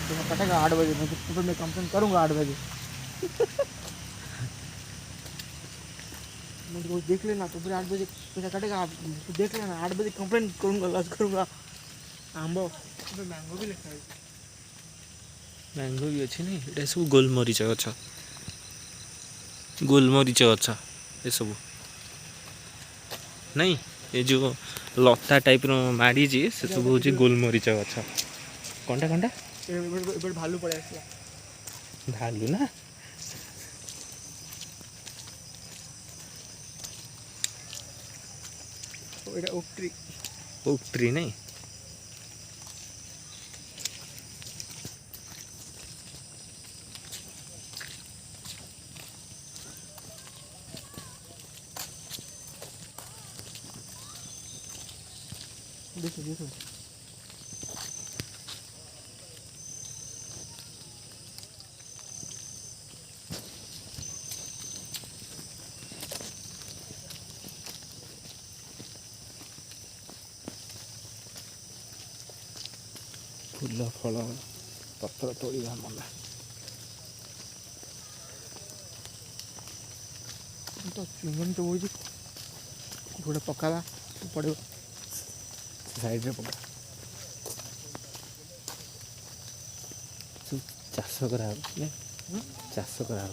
कटेगा 8 बजे, मैं तो फिर मैं कंप्लेन करूँगा 8 बजे। मुझे कुछ देख लेना तो फिर 8 बजे पैसा कटेगा, आप तो देख लेना 8 बजे कंप्लेन करूँगा, लॉस करूँगा। आंबो मैंगो भी लिखा है, मैंगो भी अच्छी नहीं, ये सब गोलमरीच गछ, गोलमरीच गछ ये सब नहीं, ये जो लता टाइप माड़ी से सब हूँ गोलमरीच गछ। कंटा कंटा भालू पड़े आसला, भालू ना ओक ट्री नहीं। देखो देखो फूल फल पत्र तोड़ा मना। तो चुंगन तो वो गोटे पकावा पड़ो साइड पका चाष करा चाष करा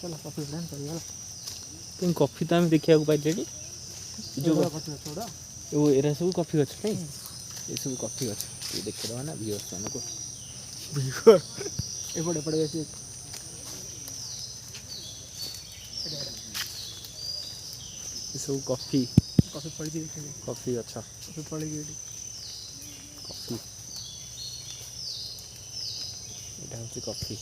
चलो कॉफी ब्रांड करिए कहीं कॉफी तो आम देखा पाइले जो छोड़ा वो एरा सब कॉफी गछ नहीं, ये सब कॉफी गछ ये देखा ना व्यूअर्स मान को एपटे एपटे ऐसे ये सब कॉफी कॉफी पड़ी थी, देखिए कॉफी अच्छा कॉफी पड़ी गई कॉफी यहाँ हूँ कॉफी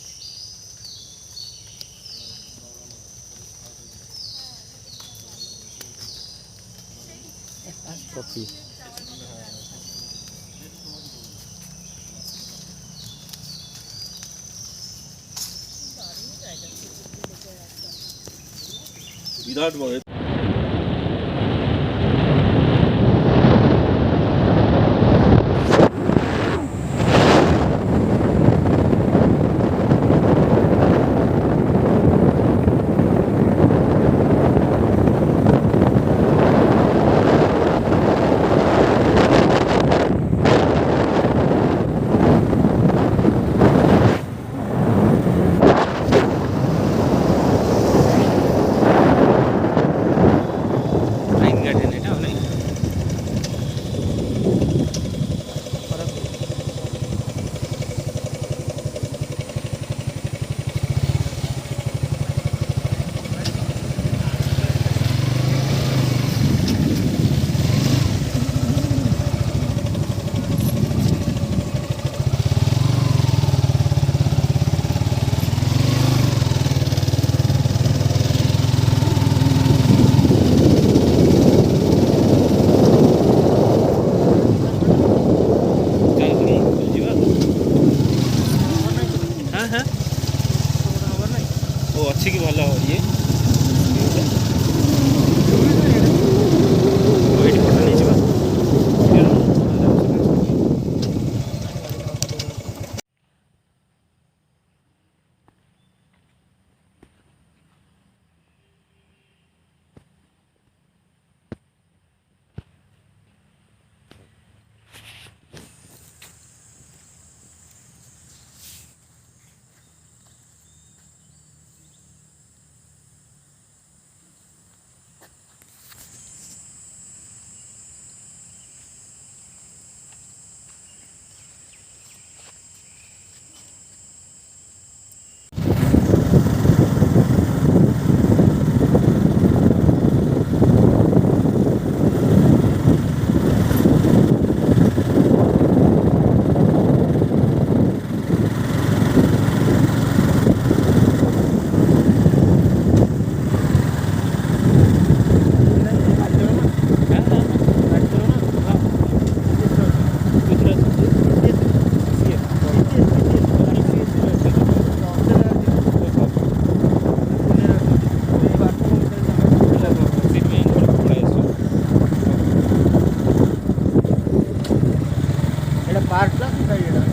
कॉफी विराट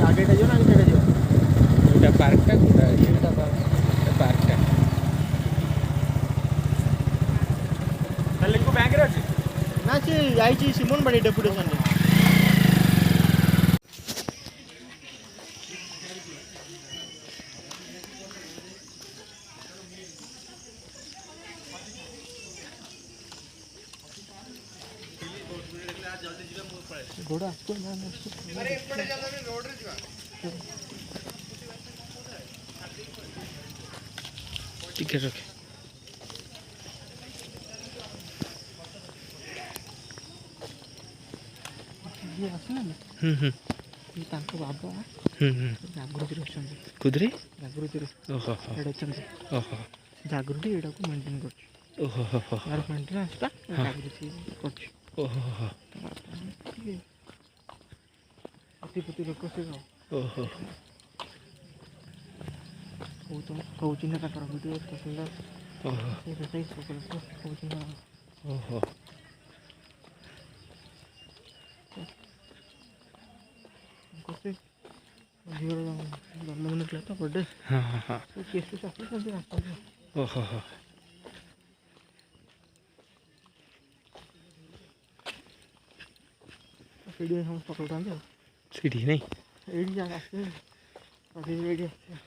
ଆଗେଟା ଯିବ ନା ସେଇଟା ଯିବ? କୋଉଟା ପାର୍କଟା କୋଉଟା ପାର୍କଟା ଲିଙ୍କୁ ବ୍ୟାଙ୍କରେ ଅଛି ନା ସେ ଯାଇଛି ସିମନବାଡ଼ି ଡେପୁଟେସନରେ। ଘୋଡ଼ା ଟିକେ ରଖେ ତାଙ୍କ ବାବା ଜାଗୃତିରେ ଅଛନ୍ତି। କୁଦିରି ଜାଗୃତିରେ ଓହୋ ଏଇଟା ଅଛନ୍ତି। ଓହୋ ଜାଗୃତି ଏଇଟାକୁ ମେଣ୍ଟେନ୍ କରୁଛି। ଓହୋ ହୋ ତାର ମେଣ୍ଟେନାନ୍ସଟା ଜାଗୃତି କରୁଛି। ଓହୋ ଅତିପତି ଲୋକ ସେ ଓହୋ ସବୁ ଚିହ୍ନା ତାଙ୍କର ଭିଡ଼ିଓ ତହସିଲଦାର ଓହୋ ସବୁ ଚିହ୍ନା। ଓହୋ ଝିଅର ଜନ୍ମଦିନ ଥିଲା ତ ବର୍ଥଡେ ହଁ ହଁ ହଁ କେସ୍ ଫେସ୍ ଆସିଲେ ସେମିତି ଆସନ୍ତି। ଓହୋ ହୋ ସେଇଠି ସମସ୍ତେ ଫଟୋ ଉଠାନ୍ତି ଆଉ ସିଠି ନାଇଁ ଏଇଠି ଯାହା ଆସିବେ ଏଇଠି ଆସିବେ।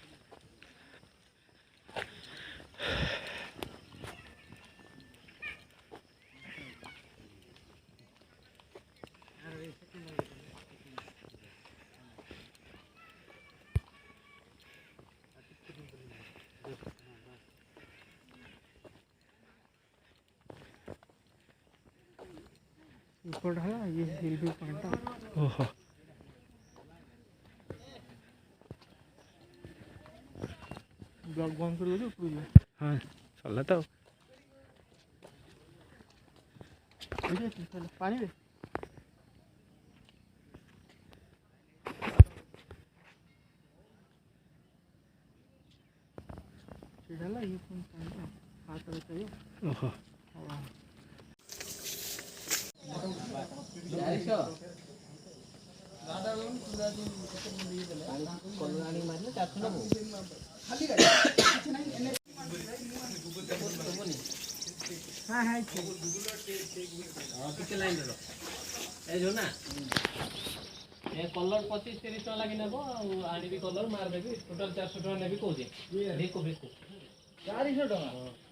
ଏପଟ ହେଲା ଇଏ ହିଲ୍ ଭ୍ୟୁ ପଏଣ୍ଟଟା। ଓହୋ ବ୍ଲକ୍ ବନ୍ଦ କରିବ ଯେ ଉପରକୁ ଯିବ। ହଁ ସରିଲା ତ ଏଇଠି ଅଛି ପାଣିରେ ସେଇଟା ହେଲା ଇଏ ପୁଣି ପାଣିଟା ହାତ ଦେଖାଇବ। ଓହୋ कलर 25-30 टका लगी नेबो आनी भी कलर मार देबी टोटल 400 टका नेबी कहूजे देखो 400 ଟଙ୍କା।